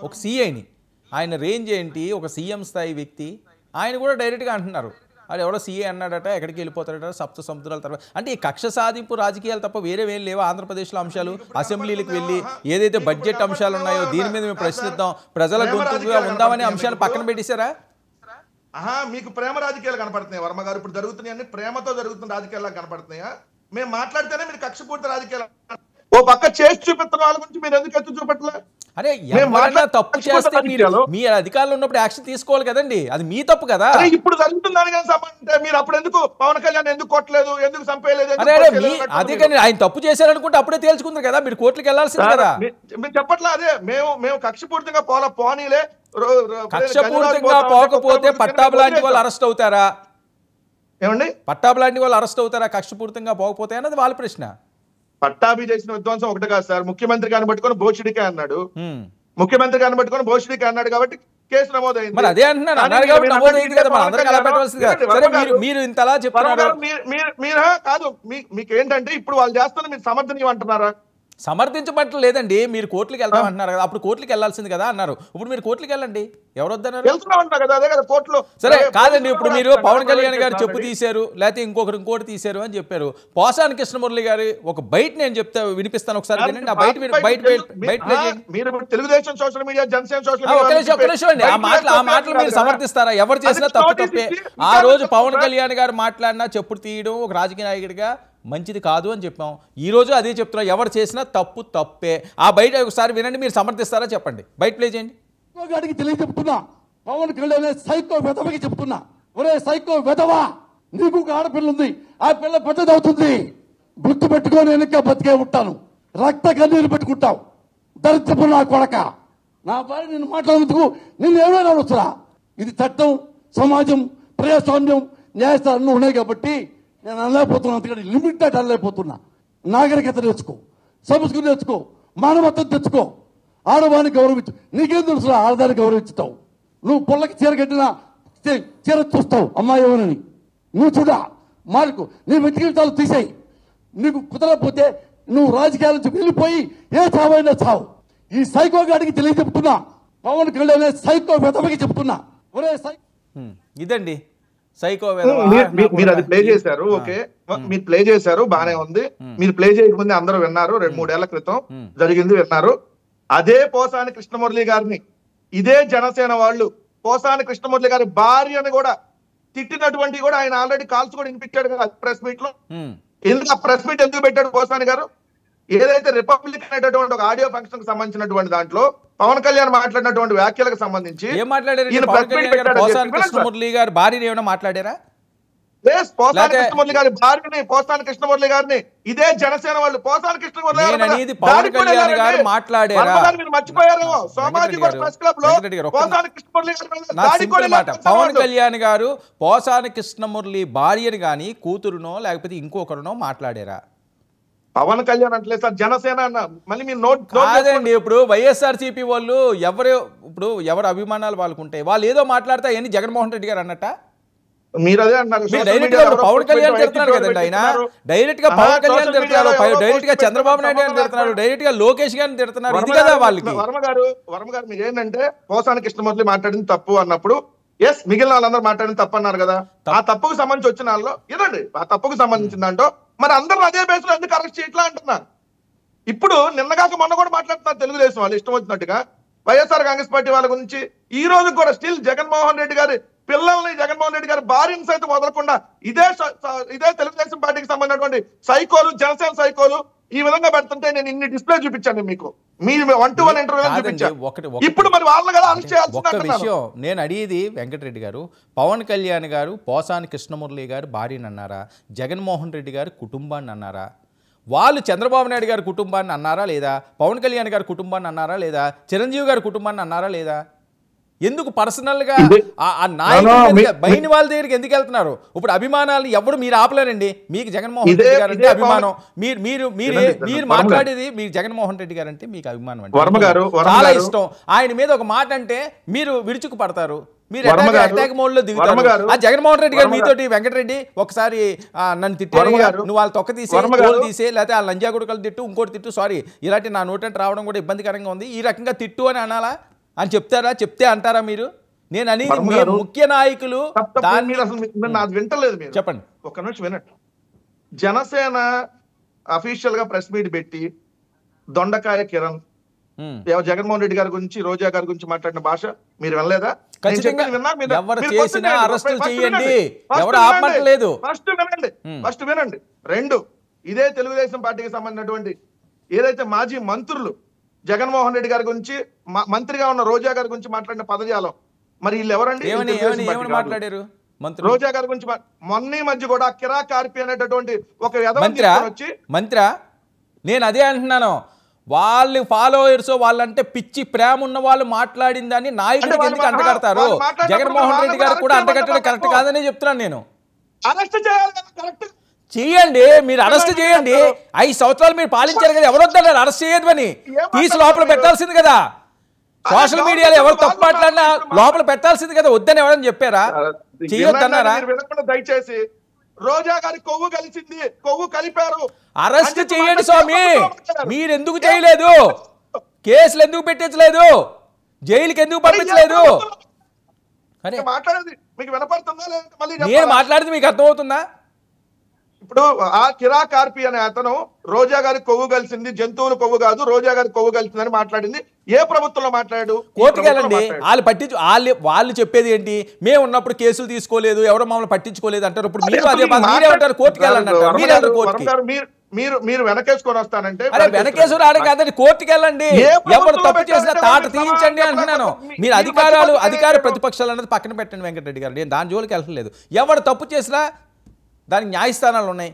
ఒక సీఐని, ఆయన రేంజ్ ఏంటి? ఒక సీఎం స్థాయి వ్యక్తి, ఆయన కూడా డైరెక్ట్గా అంటున్నారు, అది ఎవడో సీఏ అన్నాడట, ఎక్కడికి వెళ్ళిపోతాడట, సప్త సముద్రాల తర్వాత. అంటే ఈ కక్ష సాధింపు రాజకీయాలు తప్ప వేరే ఏం లేవా ఆంధ్రప్రదేశ్లో అంశాలు? అసెంబ్లీలకు వెళ్ళి ఏదైతే బడ్జెట్ అంశాలు ఉన్నాయో దీని మీద మేము ప్రశ్నిద్దాం, ప్రజల గొంతుగా ఉందామనే అంశాలు పక్కన పెట్టేశారా? మీకు ప్రేమ రాజకీయాలు కనపడుతున్నాయి వర్మ గారు? ఇప్పుడు జరుగుతున్నాయి ప్రేమతో జరుగుతున్న రాజకీయాలు కనపడుతున్నాయా? మేము మాట్లాడితేనే మీరు కక్షపూరిత రాజకీయాలు. ఓ పక్క చేసి చూపిస్తున్న వాళ్ళ గురించి మీరు ఎందుకు ఎత్తు చూపట్లే? అరే ఎవరైనా తప్పు చేస్తే మీ అధికారులు ఉన్నప్పుడు యాక్షన్ తీసుకోవాలి కదండి, అది మీ తప్పు కదా. ఇప్పుడు జరుగుతుందని అంటే మీరు అప్పుడు ఎందుకు పవన్ కళ్యాణ్ ఎందుకు కొట్టలేదు, ఎందుకు చంపేయలేదు? అదే కానీ ఆయన తప్పు చేశారనుకుంటే అప్పుడే తేల్చుకుంటారు కదా, మీరు కోర్టుకి వెళ్ళాల్సింది కదా. మీరు చెప్పట్లే అదే మేము కక్షపూరితంగా పోనీలే. కక్షపూరితంగా పోకపోతే పట్టాభి లాంటి వాళ్ళు అరెస్ట్ అవుతారా? ఏమండి, పట్టాభి లాంటి వాళ్ళు అరెస్ట్ అవుతారా కక్షపూరితంగా పోకపోతే అన్నది వాళ్ళ ప్రశ్న. పట్టాభి చేసిన విధ్వంసం ఒకటి కాదు సార్. ముఖ్యమంత్రి గారిని పట్టుకొని బోషిడికే అన్నాడు, ముఖ్యమంత్రి గారిని పట్టుకొని బోషిడికే అన్నాడు కాబట్టి కేసు నమోదైంది. మరి అదే అంటున్నాను, అన్నారు కాబట్టి నమోదైంది కదా, మన అందరికీ అలా పెట్టవలసింది కదా. సరే మీరు ఇంతలా చెప్తున్నారు, మీరు కాదు, మీకు ఏంటంటే ఇప్పుడు వాళ్ళు చేస్తున్న మీరు సమర్థనీయమంటున్నారా? సమర్థించబట్ల లేదండి, మీరు కోర్టులకు వెళ్తాం అంటున్నారు కదా, అప్పుడు కోర్టులకు వెళ్ళాల్సింది కదా అన్నారు. ఇప్పుడు మీరు కోర్టులకు వెళ్ళండి, ఎవరు వద్దన్నారు? సరే కాదండి, ఇప్పుడు మీరు పవన్ కళ్యాణ్ గారు చెప్పు తీశారు, లేకపోతే ఇంకోటి తీశారు అని చెప్పారు. పోసాని కృష్ణమురళి గారి ఒక బయట నేను చెప్తా వినిపిస్తాను, ఒకసారి వినండి. ఆ Telugu Desam social media, Janasena social ఒక్క నిమిషం అండి, ఆ మాటలు మీరు సమర్థిస్తారా? ఎవరు చేసినా తప్పు తప్పే. ఆ రోజు పవన్ కళ్యాణ్ గారు మాట్లాడినా చెప్పుడు తీయడం ఒక రాజకీయ నాయకుడిగా మంచిది కాదు అని చెప్పాం. ఈ రోజు అదే చెప్తున్నా, ఎవరు చేసినా తప్పు తప్పే. ఆ బయట ఒకసారి వినండి, మీరు సమర్థిస్తారా చెప్పండి, బయట ప్లే చేయండి. గారికి తెలియజెప్తున్నా, పవన్ కళ్యాణ్ సైకో వెధవకి చెప్తున్నా, ఒరే సైకో వెధవా, నీకు ఒక ఆడపిల్ల ఉంది, ఆ పిల్ల పెద్దదవుతుంది, గుర్తు పెట్టుకొని వెనక బతికే ఉంటాను, రక్త కన్నీరు పెట్టుకుంటావు, దరిద్రపు నా కొడక. నా భార్య నిన్ను మాట్లాడేందుకు నిన్ను ఏమైనా వస్తున్నా. ఇది చట్టం, సమాజం, ప్రజాస్వామ్యం, న్యాయస్థానం అన్నీ ఉన్నాయి కాబట్టి నేను అనలేకపోతున్నా. అందుకని లిమిటెడ్ అనలేకపోతున్నా. నాగరికత నేర్చుకో, సంస్కృతి నేర్చుకో, మానవత్వం తెచ్చుకో, ఆడవాన్ని గౌరవించు. నీకేం తెలుసు ఆడదాన్ని గౌరవించుతావు? నువ్వు పొల్లకి చీర కట్టినా చీర చూస్తావు అమ్మాయి ఎవరని. నువ్వు చూడా మార్కు, నీ వ్యక్తిగతాలు తీసేయి. నీకు కుదరకపోతే నువ్వు రాజకీయాల నుంచి వెళ్ళిపోయి ఏ చావైనా చావు. ఈ సైకో గాడికి తెలియజెప్తున్నా, పవన్ కళ్యాణ్ సైకో వెధవకి చెప్తున్నా, ఒరే ఇదండి సైకో మీరు అది ప్లే చేశారు, ఓకే, మీరు ప్లే చేశారు, బానే ఉంది. మీరు ప్లే చేయకముందే అందరూ విన్నారు, 2-3 ఏళ్ల క్రితం జరిగింది విన్నారు. అదే పోసాని కృష్ణమురళి గారిని ఇదే జనసేన వాళ్ళు పోసాని కృష్ణమురళి గారి భార్యని కూడా తిట్టినటువంటి కూడా ఆయన ఆల్రెడీ కాల్స్ కూడా వినిపించాడు కదా ప్రెస్ మీట్ లో. ఎందుకు ఆ ప్రెస్ మీట్ ఎందుకు పెట్టాడు పోసాని గారు? ఏదైతే రిపబ్లిక్ అనేటటువంటి ఒక ఆడియో ఫంక్షన్ కి సంబంధించినటువంటి దాంట్లో పవన్ కళ్యాణ్ మాట్లాడినటువంటి వ్యాఖ్యలకు సంబంధించి ఏం మాట్లాడారు? పోసాని కృష్ణమురళి గారి భార్యని ఏమైనా మాట్లాడారా? పోసాని కృష్ణమురళి గారి భార్యని, పోసాని కృష్ణమురళి గారిని ఇదే జనసేన వాళ్ళు పోసాని కృష్ణమురళి గారు మాట్లాడారా? మీరు మర్చిపోయారు. సామాజిక ప్రెస్ క్లబ్ లో పోసాని కృష్ణమురళి గారు, పవన్ కళ్యాణ్ గారు పోసాని కృష్ణమురళి భార్యని గాని కూతురునో లేకపోతే ఇంకొకరునో మాట్లాడారా? పవన్ కళ్యాణ్ అంటే సార్ జనసేన అన్న మళ్ళీ మీరు నోట్ కాదండి. ఇప్పుడు వైఎస్ఆర్సీపీ వాళ్ళు ఎవరు అభిమానాలు వాళ్ళకుంటాయి, వాళ్ళు ఏదో మాట్లాడతా ఏంటి జగన్మోహన్ రెడ్డి గారు అన్నట్ట? మీరు అదే అన్నారు. డైరెక్ట్ గా పవన్ కళ్యాణ్ తిడుతున్నారు కదండి, ఆయన డైరెక్ట్ గా పవన్ కళ్యాణ్ తిడుతున్నారు, డైరెక్ట్ గా చంద్రబాబు నాయుడు గారిని తిడుతున్నారు, డైరెక్ట్ గా లోకేష్ గారిని తిడుతున్నారు. ఇది కదా వాళ్ళకి. వర్మ గారు మీరు ఏంటంటే పోసాని కృష్ణమురళి మాట్లాడింది తప్పు అన్నప్పుడు ఎస్ మిగిలిన వాళ్ళందరూ మాట్లాడింది తప్పు అన్నారు కదా. ఆ తప్పుకు సంబంధించి వచ్చిన వాళ్ళు ఇదండి, ఆ తప్పుకు సంబంధించిన దాంట్లో మరి అందరూ అదే బేస్ లో ఎందుకు అరెస్ట్ చేయట్లా అంటున్నారు. ఇప్పుడు నిన్నగాక మొన్న కూడా మాట్లాడుతున్నారు తెలుగుదేశం వాళ్ళు ఇష్టం వచ్చినట్టుగా వైఎస్ఆర్ కాంగ్రెస్ పార్టీ వాళ్ళ గురించి. ఈ రోజు కూడా స్టిల్ జగన్మోహన్ రెడ్డి గారి పిల్లల్ని, జగన్మోహన్ రెడ్డి గారి భార్యను సైతం వదలకుండా ఇదే తెలుగుదేశం పార్టీకి సంబంధించినటువంటి సైకోలు, జనసేన సైకోలు ఈ విధంగా పెడుతుంటే నేను ఇన్ని డిస్ప్లే చూపించాను మీకు, మీ 1-to-1 ఇంటర్వ్యూ చూపించాను. ఇప్పుడు మరి వాళ్ళని కదా అరెస్ట్ చేయాల్సిన విషయం నేను అడిగేది వెంకటరెడ్డి గారు, పవన్ కళ్యాణ్ గారు పోసాని కృష్ణమురళి గారు భార్యని అన్నారా, జగన్మోహన్ రెడ్డి గారి కుటుంబాన్ని అన్నారా? వాళ్ళు చంద్రబాబు నాయుడు గారి కుటుంబాన్ని అన్నారా లేదా? పవన్ కళ్యాణ్ గారి కుటుంబాన్ని అన్నారా లేదా? చిరంజీవి గారి కుటుంబాన్ని అన్నారా లేదా? ఎందుకు పర్సనల్ గా ఆ నాయకుడి బయని వాళ్ళ దగ్గరికి ఎందుకు వెళ్తున్నారు? ఇప్పుడు అభిమానాలు ఎవరు మీరు ఆపలేరండి. మీకు జగన్మోహన్ రెడ్డి గారు అంటే అభిమానం, మీరు మాట్లాడేది మీరు జగన్మోహన్ రెడ్డి గారు అంటే మీకు అభిమానం అంటే చాలా ఇష్టం. ఆయన మీద ఒక మాట అంటే మీరు విరుచుకు పడతారు, మీరు అటాక్ మోడ్ లో దిగుతారు. ఆ జగన్మోహన్ రెడ్డి గారు మీతోటి వెంకటరెడ్డి ఒకసారి నన్ను తిట్టారు, నువ్వు వాళ్ళ తొక్క తీసే లేకపోతే ఆ లంజా గుడకలు తిట్టు, ఇంకోటి తిట్టు, సారీ ఇలాంటి నా నోటంటే రావడం కూడా ఇబ్బందికరంగా ఉంది, ఈ రకంగా తిట్టు అని అనాలా అని చెప్తారా? చెప్తే అంటారా మీరు? నేను అనేది ముఖ్య నాయకులు నాది వింటలేదు. మీరు చెప్పండి, ఒక్క నిమిషం వినండి. జనసేన అఫీషియల్ గా ప్రెస్ మీట్ పెట్టి దొండకాయ కిరణ్ జగన్మోహన్ రెడ్డి గారి గురించి, రోజా గారి గురించి మాట్లాడిన భాష మీరు వినలేదా? ఫస్ట్ వినండి. 2 ఇదే తెలుగుదేశం పార్టీకి సంబంధించినటువంటి ఏదైతే మాజీ మంత్రులు జగన్మోహన్ రెడ్డి గారి గురించి, మంత్రిగా ఉన్న రోజా గారి గురించి మాట్లాడిన పదజాలం మరి వీళ్ళు ఎవరండి? మాట్లాడారు రోజా గారి గురించి మొన్న మధ్య కూడా కిరా కార్పి అనేటటువంటి ఒక మంత్రి. నేను అదే అంటున్నాను, వాళ్ళు ఫాలోయర్స్ వాళ్ళంటే పిచ్చి ప్రేమ ఉన్న వాళ్ళు మాట్లాడిందని నాయకుడికి ఎందుకు అంటగడతారు? జగన్మోహన్ రెడ్డి గారు కూడా అంటగట్టడం కరెక్ట్ కాదని చెప్తున్నాను నేను. అరెస్ట్ చేయాలి కదా, కరెక్ట్ చేయండి, మీరు అరెస్ట్ చేయండి. 5 సంవత్సరాలు మీరు పాలించారు కదా, ఎవరు వద్దన్నారు అరెస్ట్ చేయద్దని? తీసి లోపల పెట్టాల్సింది కదా. సోషల్ మీడియాలో ఎవరు తప్పు మాట్లాడినా లోపల పెట్టాల్సింది కదా, వద్దని ఎవరని చెప్పారా? చేయొద్దన్నారా? దయచేసి రోజా గారి కొవ్వు కలిసింది, కొవ్వు కలిపారు, అరెస్ట్ చేయండి స్వామి. మీరు ఎందుకు చేయలేదు? కేసులు ఎందుకు పెట్టించలేదు? జైలుకి ఎందుకు పంపించలేదు? మాట్లాడేది మీకు వినపడుతుందా? నేను మాట్లాడేది మీకు అర్థమవుతుందా? ఇప్పుడు ఆ కిరా కార్పి అనే అతను రోజా గారి కొవ్వు కలిసింది, జంతువులు కొవ్వు కాదు, రోజా గారి కొవ్వు కలిసిందని మాట్లాడింది. ఏ ప్రభుత్వంలో మాట్లాడాడు? కోర్టుకెళ్ళండి. వాళ్ళు చెప్పేది ఏంటి? మేము ఉన్నప్పుడు కేసులు తీసుకోలేదు, ఎవరో మమ్మల్ని పట్టించుకోలేదు అంటారు. ఇప్పుడు మీరు అదే మీరేమంటారు? కోర్టుకెళ్ళండి అంటారు. మీరు వెనకేసుకొని వస్తానంటే వెనకేసుకుని ఆడ కాదండి, కోర్టుకెళ్ళండి. ఎవరు తప్పు చేసినా తాట తీయించండి అంటున్నాను. మీరు అధికార ప్రతిపక్షాలు అనేది పక్కన పెట్టండి వెంకటరెడ్డి గారు, నేను దాని జోలికి వెళ్ళలేదు. ఎవరు తప్పు చేసినా దానికి న్యాయస్థానాలు ఉన్నాయి.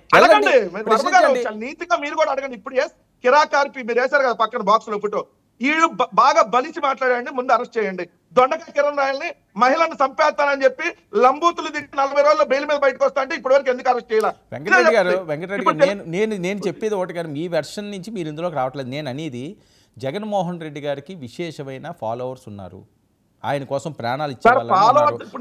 నీతిగా మీరు కూడా అడగండి. ఇప్పుడు కిరా కార్పి మీరు వేశారు కదా పక్కన బాక్స్ లో ఫోటో, వీళ్ళు బాగా బలిసి మాట్లాడండి, ముందు అరెస్ట్ చేయండి. దొండకాయ కిరణ్ రాయల్ని మహిళను చంపేస్తానని చెప్పి లంబూతులు దిగి 40 రోజుల్లో బెయిల్ మీద బయటకు వస్తా అంటే ఇప్పటి వరకు ఎందుకు అరెస్ట్ చేయాలి? వెంకటరెడ్డి గారు నేను చెప్పేది ఒకటి గారు, మీ వెర్షన్ నుంచి మీరు ఇందులోకి రావట్లేదు. నేను అనేది జగన్మోహన్ రెడ్డి గారికి విశేషమైన ఫాలోవర్స్ ఉన్నారు, ఆయన కోసం ప్రాణాలు ఇచ్చే వాళ్ళు.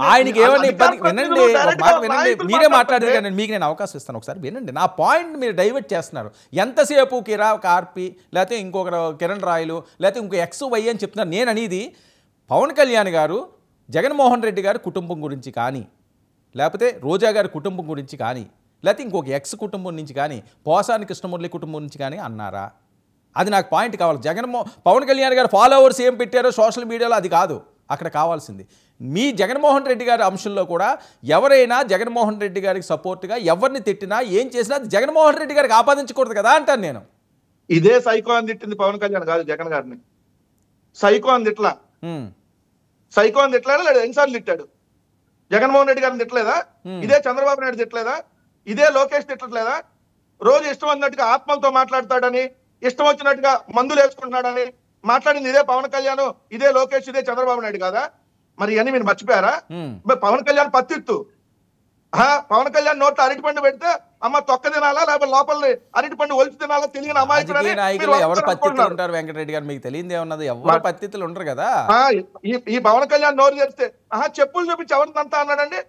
ఆయనకి ఏమైనా ఇబ్బంది? వినండి, ఒక మాట వినండి, మీరే మాట్లాడారు కానీ మీకు నేను అవకాశం ఇస్తాను, ఒకసారి వినండి. నా పాయింట్ మీరు డైవర్ట్ చేస్తున్నారు. ఎంతసేపు కిరా కార్పి లేకపోతే ఇంకొక కిరణ్ రాయలు లేకపోతే ఇంకో XY అని చెప్తున్నారు. నేను అనేది పవన్ కళ్యాణ్ గారు జగన్మోహన్ రెడ్డి గారి కుటుంబం గురించి కానీ లేకపోతే రోజా గారి కుటుంబం గురించి కానీ లేకపోతే ఇంకొక ఎక్స్ కుటుంబం నుంచి కానీ పోసాని కృష్ణమురళి కుటుంబం నుంచి కానీ అన్నారా? అది నాకు పాయింట్ కావాలి. పవన్ కళ్యాణ్ గారు ఫాలోవర్స్ ఏం పెట్టారో సోషల్ మీడియాలో అది కాదు అక్కడ కావాల్సింది. మీ జగన్మోహన్ రెడ్డి గారి అంశంలో కూడా ఎవరైనా జగన్మోహన్ రెడ్డి గారికి సపోర్ట్గా ఎవరిని తిట్టినా ఏం చేసినా అది జగన్మోహన్ రెడ్డి గారికి ఆపాదించకూడదు కదా అంటాను నేను. ఇదే సైకో అని తిట్టింది పవన్ కళ్యాణ్ కాదు జగన్ గారిని. సైకో అని తిట్లా, సైకో అని తిట్టలేదా? లేదా ఎన్నిసార్లు తిట్టాడు? జగన్మోహన్ రెడ్డి గారిని తిట్టలేదా? ఇదే చంద్రబాబు నాయుడు తిట్టలేదా? ఇదే లోకేష్ తిట్టలేదా? రోజు ఇష్టం అన్నట్టుగా ఆత్మలతో మాట్లాడతాడని, ఇష్టం వచ్చినట్టుగా మందులు వేసుకుంటున్నాడని మాట్లాడింది ఇదే పవన్ కళ్యాణ్, ఇదే లోకేష్, ఇదే చంద్రబాబు నాయుడు కాదా? మరి ఇవన్నీ మీరు మర్చిపోయారా? పవన్ కళ్యాణ్ పత్తిత్తు, పవన్ కళ్యాణ్ నోట్లో అరటిపండు పెడితే అమ్మ తొక్క తినాలా లేకపోతే లోపల అరటిపండు ఒలిచి తినాలా తెలియని అమాయకులు ఎవరు పత్తితులు ఉంటారు వెంకటరెడ్డి గారు? మీకు తెలియదు ఏమన్నది? ఎవరు పత్తితులు ఉంటారు కదా. ఈ పవన్ కళ్యాణ్ నోరు తెరిస్తే చెప్పులు చూపించి ఎవరిని అంతా అన్నాడండి?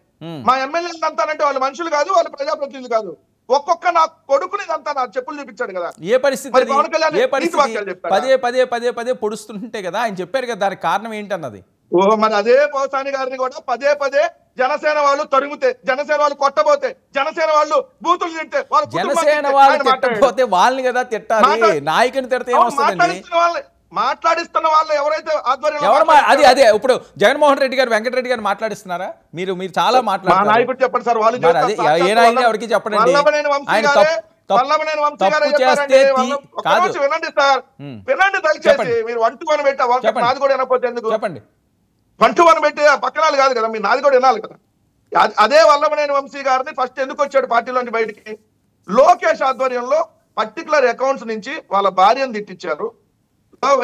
మా ఎమ్మెల్యేలు అంతానంటే వాళ్ళు మనుషులు కాదు, వాళ్ళు ప్రజాప్రతినిధులు కాదు. ఒక్కొక్క నా కొడుకుని అంతా నా చెప్పులు చూపించాడు కదా. ఏ పరిస్థితి పదే పదే పదే పదే పొడుస్తుంటే కదా ఆయన చెప్పారు కదా, దానికి కారణం ఏంటన్నది. మరి అదే పోసాని గారిని కూడా పదే పదే జనసేన వాళ్ళు తరుగుతే, జనసేన వాళ్ళు కొట్టబోతే, జనసేన వాళ్ళు బూతులు తింటే, జనసేన వాళ్ళు తిట్టకపోతే వాళ్ళని కదా తిట్టాలి, నాయకుని తిడితే ఏమొస్తుందండి? మాట్లాడిస్తున్న వాళ్ళు ఎవరైతే అది అదే ఇప్పుడు జగన్మోహన్ రెడ్డి గారు వెంకటరెడ్డి గారు మాట్లాడిస్తున్నారా? మీరు చాలా మాట్లాడారు. నాయకుడు చెప్పండి సార్, వాళ్ళు ఏ నాయకుడు ఎవరికి చెప్పండి. వినండి సార్, వినండి దయచేసి. మీరు వంటుకొని పెట్టా నాది కూడా వినకపోతే ఎందుకు? చెప్పండి. వంటుకొని పెట్టి పక్కనాలు కాదు కదా, మీరు నాది కూడా వినాలి కదా. అదే వల్లభనేని వంశీ గారిని ఫస్ట్ ఎందుకు వచ్చాడు పార్టీలోంచి బయటికి? లోకేష్ ఆధ్వర్యంలో పర్టికులర్ అకౌంట్స్ నుంచి వాళ్ళ భార్యను తిట్టించారు.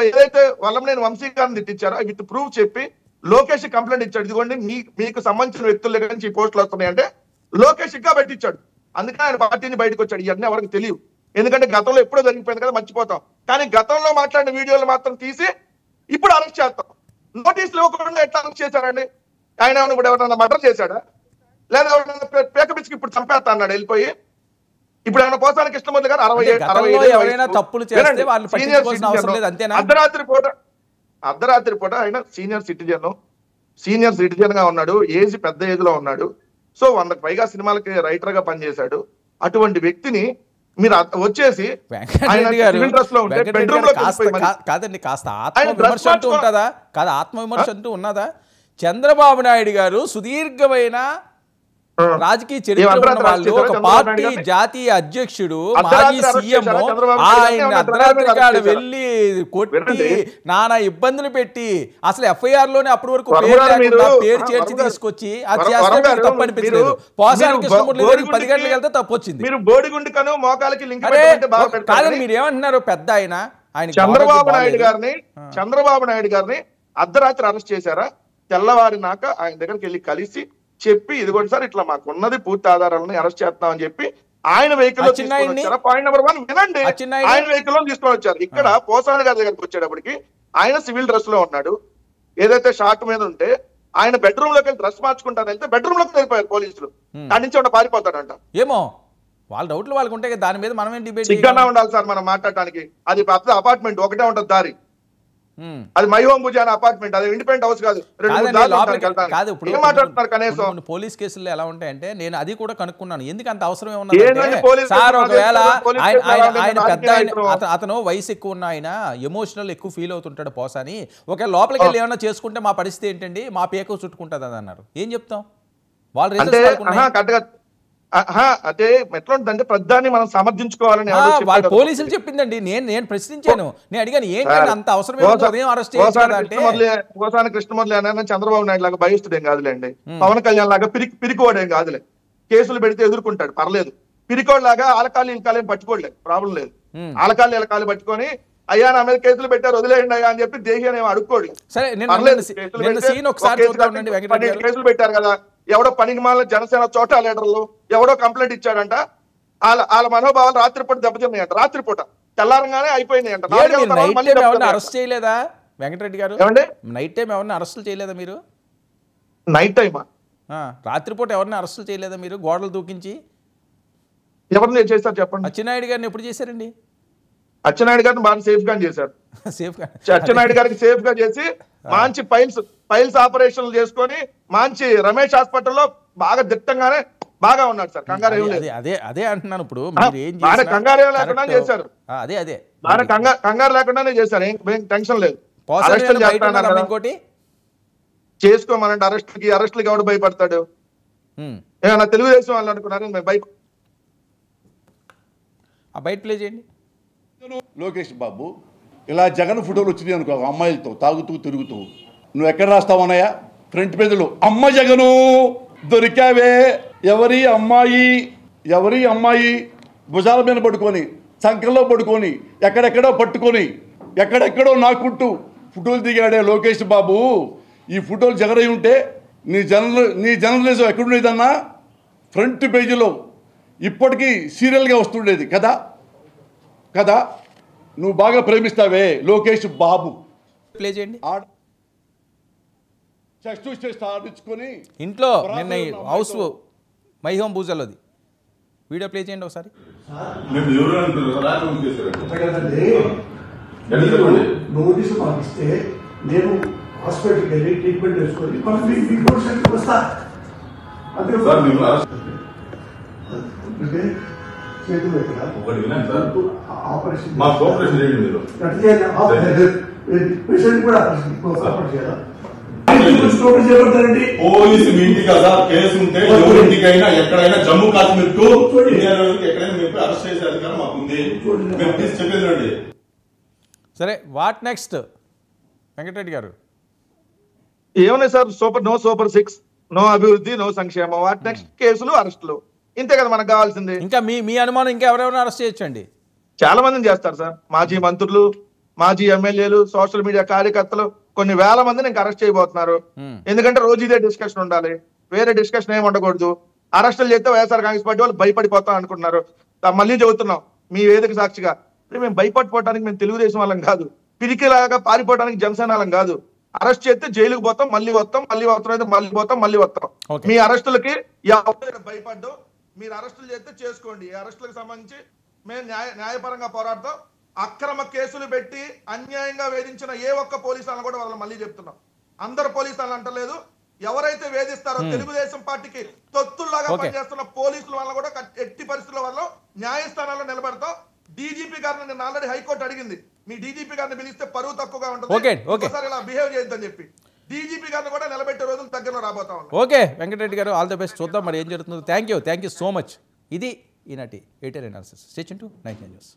ఏదైతే వల్లభనేని వంశీ గారిని తిట్టించారో విత్ ప్రూఫ్ చెప్పి లోకేష్ కంప్లైంట్ ఇచ్చాడు. ఇదిగోండి మీకు సంబంధించిన వ్యక్తుల దగ్గర నుంచి ఈ పోస్టులు వస్తున్నాయంటే లోకేష్ ఇంకా పెట్టించాడు. అందుకని ఆయన పార్టీని బయటకు వచ్చాడు. ఇవన్నీ ఎవరికి తెలియదు, ఎందుకంటే గతంలో ఎప్పుడో జరిగిపోయింది కదా, మర్చిపోతాం. కానీ గతంలో మాట్లాడిన వీడియోలు మాత్రం తీసి ఇప్పుడు అరెస్ట్ చేస్తాం. నోటీసులు ఇవ్వకుండా ఎట్లా అరెస్ట్ చేశారండి? ఆయన ఇప్పుడు ఎవరైనా మర్డర్ చేశాడా? లేదా ఎవరైనా పేక పిచ్చికి ఇప్పుడు చంపేస్తా అన్నాడు వెళ్ళిపోయి? ఇప్పుడు ఏమైనా పోసాని కృష్ణమూర్తి గారు 60 తప్పులు చేస్తే వాళ్ళు పట్టించుకోవాల్సిన అవసరం లేదు అంతేనా? అర్ధరాత్రి పూట ఆయన సీనియర్ సిటిజన్ గా ఉన్నాడు, ఏజ్ పెద్ద ఏజ్ లో ఉన్నాడు. సో 100కి పైగా సినిమాలకి రైటర్ గా పనిచేశాడు. అటువంటి వ్యక్తిని మీరు వచ్చేసి కాదండి కాస్త ఆత్మవిమర్శ అంటూ ఉంటుందా? కాదు ఆత్మవిమర్శ అంటూ ఉన్నదా? చంద్రబాబు నాయుడు గారు సుదీర్ఘమైన రాజకీయ చరిత్ర ఉన్న వాళ్ళు, ఒక పార్టీ జాతీయ అధ్యక్షుడు, మాజీ సీఎం, ఆయన అర్ధరాత్రి వెళ్ళి కొట్టి నానా ఇబ్బందులు పెట్టి అసలు ఎఫ్ఐఆర్ లోనే అప్పటి వరకు పేరు చేర్చి తీసుకొచ్చి అది చేస్తే తప్పు అనిపించలేదు. పోసాని కృష్ణమూర్తి గారికి 10 గంటలకు వెళ్తే తప్పు వచ్చింది. కాదని మీరు ఏమంటున్నారు? పెద్ద ఆయన చంద్రబాబు నాయుడు గారిని అర్ధరాత్రి అరెస్ట్ చేశారా? తెల్లవారినాక ఆయన దగ్గరికి వెళ్ళి కలిసి చెప్పి ఇదిగోండి సార్ ఇట్లా మాకున్నది పూర్తి ఆధారాలను అరెస్ట్ చేస్తామని చెప్పి ఆయన వెహికల్ లో పాయింట్ నెంబర్ 1 వినండి, ఆయన వెహికల్ లో తీసుకొని వచ్చారు. ఇక్కడ పోసాని గారి దగ్గరికి వచ్చేటప్పటికి ఆయన సివిల్ డ్రెస్ లో ఉన్నాడు. ఏదైతే షార్ట్ మీద ఉంటే ఆయన బెడ్రూమ్ లోకి వెళ్ళి డ్రెస్ మార్చుకుంటారు వెళ్తే బెడ్రూమ్ లోకి వెళ్ళిపోయారు పోలీసులు. దాని నుంచి ఉన్న పారిపోతాడంట. ఏమో వాళ్ళ డౌట్లు వాళ్ళకు ఉంటాయి, దాని మీద మనం డిబేట్ సిగ్గానే ఉండాలి సార్ మనం మాట్లాడటానికి. అది అపార్ట్మెంట్ ఒకటే ఉంటది దారి, అది మై హోమ్ భుజాన అపార్ట్మెంట్, అది ఇండిపెండెంట్ హౌస్ కాదు. కాదు ఇప్పుడు మాట్లాడుతున్నారు కనీసం పోలీస్ కేసుల్లో ఎలా ఉంటాయంటే నేను అది కూడా కనుక్కున్నాను. ఎందుకు అంత అవసరం ఏమన్నా సార్? ఒకవేళ ఆయన పెద్ద అతను వయసు ఎక్కువ ఉన్న ఆయన ఎమోషనల్ ఎక్కువ ఫీల్ అవుతుంటాడు పోసాని, ఒకవేళ లోపలికి వెళ్ళి ఏమన్నా చేసుకుంటే మా పరిస్థితి ఏంటండి, మా పేక చుట్టుకుంటుంది అని అన్నారు. ఏం చెప్తాం? వాళ్ళు అదే ఎట్లా ఉంటుందంటే ప్రధాన్ని మనం సమర్థించుకోవాలని పోలీసులు చెప్పిందండి. నేను ప్రశ్నించాను, నేను అడిగాను ఏంటంటే అంత అవసరం పోసాని కృష్ణమూర్తి అనే చంద్రబాబు నాయుడు లాగా భయస్తుడేం కాదులేండి, పవన్ కళ్యాణ్ లాగా పిరికోడేం కాదులే. కేసులు పెడితే ఎదుర్కొంటాడు, పర్లేదు. పిరికోడ్ లాగా ఆలకాలు ఇలకాలు పట్టుకోలేదు, ప్రాబ్లం లేదు. ఆలకాలు ఇలకాలు పట్టుకొని అయ్యా నా మీద కేసులు పెట్టారు వదిలేయండి అయ్యా అని చెప్పి దేశాన్ని ఏమో అడుక్కోడు. కేసులు పెట్టారు కదా, ఎవడో పనికి మాల జనసేన చోటా లీడర్లు ఎవడో కంప్లైంట్ ఇచ్చాడంట, వాళ్ళ మనోభావాలు రాత్రిపూట దెబ్బతిన్నాయంట. రాత్రిపూట తెల్లారంగానే అయిపోయిందంట. అరెస్ట్ చేయలేదా వెంకటరెడ్డి గారు? నైట్ టైం ఎవరిని అరెస్టులు చేయలేదా మీరు? నైట్ టైమా? రాత్రిపూట ఎవరిని అరెస్టులు చేయలేదా మీరు? గోడలు దూకించి ఎవరిని చేస్తారు చెప్పండి? అచ్చెన్నాయుడు గారిని ఎప్పుడు చేశారండి? అచ్చెన్నాయుడు గారిని బాగా సేఫ్ గా చేశారు. అచ్చెన్నాయుడు గారికి సేఫ్ గా చేసి మంచి పైల్స్ ఆపరేషన్లు చేసుకొని మంచి రమేష్ హాస్పిటల్లో బాగా దిట్టంగానే బాగా ఉన్నాడు సార్. కంగారు ఏం లేదు. అదే అదే అదే అంటున్నాను. ఇప్పుడు మీరు ఏం బాగా చేసినా కంగారు ఏం లేకుండా correct. చేశారు. అదే అదే బాగా కంగారు లేకుండానే చేశారు. ఏం టెన్షన్ లేదు. పోసాని అరెస్టులు బయట చేస్తానన్నారు ఉన్నారా కదా. ఇంకోటి చేసుకోమనంటే అరెస్టులకి ఎవడు భయపడతాడు? ఏమన్నా తెలుగుదేశం వాళ్ళు అనుకున్నారు ఆ బయట ప్లే చేయండి. లోకేష్ బాబు ఇలా జగన్ ఫోటోలు వచ్చినాయి అనుకో, అమ్మాయిలతో తాగుతూ తిరుగుతూ, నువ్వు ఎక్కడ రాస్తావన్నయ్యా? ఫ్రంట్ పేజీలో అమ్మ జగను దొరికావే, ఎవరి అమ్మాయి భుజాల మీద పడుకొని, సంకల్లో పడుకొని, ఎక్కడెక్కడో పట్టుకొని, ఎక్కడెక్కడో నాకుంటూ ఫోటోలు దిగాడే లోకేష్ బాబు. ఈ ఫోటోలు జగన్ ఉంటే నీ జర్నలిజం ఎక్కడుండేదన్నా? ఫ్రంట్ పేజీలో ఇప్పటికీ సీరియల్గా వస్తుండేది కదా. నువ్వు బాగా ప్రేమిస్తావే లోకేష్ బాబు. ప్లే చేయండి. ఆడించుకొని ఇంట్లో నిన్న హౌస్ మై హోమ్ పూజలోది వీడియో ప్లే చేయండి ఒకసారి. నోటీసు పంపిస్తే నేను హాస్పిటల్కి వెళ్ళి ట్రీట్మెంట్ చేసుకొని వస్తా. చేతులు ఆపరేషన్ పేషెంట్ కూడా ఆపరేషన్ చేయాలి. పోలీసు మీ ఇంటి కదా కేసు ఉంటే ఎవరింటికైనా ఎక్కడైనా జమ్మూ కాశ్మీర్ టు ఎక్కడైనా మీరు అరెస్ట్ చేసే అధికారం మాకుంది. మేము చెప్పేది రండి. సరే, వాట్ నెక్స్ట్ వెంకటరెడ్డి గారు? ఏమన్నా సార్, సూపర్ 6, నో అభివృద్ధి, నో సంక్షేమం. What next? కేసులు, అరెస్టులు, ఇంతే కదా మనకు కావాల్సింది. ఇంకా మీ అనుమానం ఇంకా ఎవరెవరైనా అరెస్ట్ చేయొచ్చండి? చాలా మందిని చేస్తారు సార్. మాజీ మంత్రులు, మాజీ ఎమ్మెల్యేలు, సోషల్ మీడియా కార్యకర్తలు కొన్ని వేల మందిని ఇంకా అరెస్ట్ చేయబోతున్నారు. ఎందుకంటే రోజు ఇదే డిస్కషన్ ఉండాలి, వేరే డిస్కషన్ ఏమి ఉండకూడదు. అరెస్టులు చేస్తే వైఎస్ఆర్ కాంగ్రెస్ పార్టీ వాళ్ళు భయపడిపోతాం అనుకుంటున్నారు. మళ్ళీ చెబుతున్నాం మీ వేదిక సాక్షిగా, మేము భయపడిపోవడానికి మేము తెలుగుదేశం వాళ్ళం కాదు, పిరికిలాగా పారిపోవడానికి జనసేన వాళ్ళం కాదు. అరెస్ట్ చేస్తే జైలుకు పోతాం, మళ్ళీ వస్తాం, మళ్ళీ వస్తాం. మీ అరెస్టులకి ఎవరు భయపడ్డు. మీరు అరెస్టులు చేస్తే చేసుకోండి. ఈ అరెస్టులకు సంబంధించి మేము న్యాయపరంగా పోరాడతాం. అక్రమ కేసులు పెట్టి అన్యాయంగా వేధించిన ఏ ఒక్క పోలీసు వాళ్ళని కూడా వాళ్ళు మళ్ళీ చెప్తున్నాం. అందరు పోలీసు వాళ్ళు అంటలేదు, ఎవరైతే వేధిస్తారో తెలుగుదేశం పార్టీకి తొత్తుల్లాగా పనిచేస్తున్న పోలీసుల వల్ల కూడా ఎట్టి పరిస్థితుల వల్ల న్యాయస్థానాల్లో నిలబడతాం. డీజీపీ గారిని నేను ఆల్రెడీ హైకోర్టు అడిగింది, మీ డీజీపీ గారిని పిలిస్తే పరువు తక్కువగా ఉంటుంది, ఒకసారి ఇలా బిహేవ్ చేయొద్దని చెప్పి డీజీపీ గారిని కూడా నిలబెట్టే రోజులు దగ్గరలో రాబోతా ఉన్నాయి. ఓకే వెంకటరెడ్డి గారు, ఆల్ ది బెస్ట్. చూద్దాం మరి ఏం జరుగుతుందో. Thank you so much. ఇది ఈనాటి editorial analysis. Stay tuned to 9 news.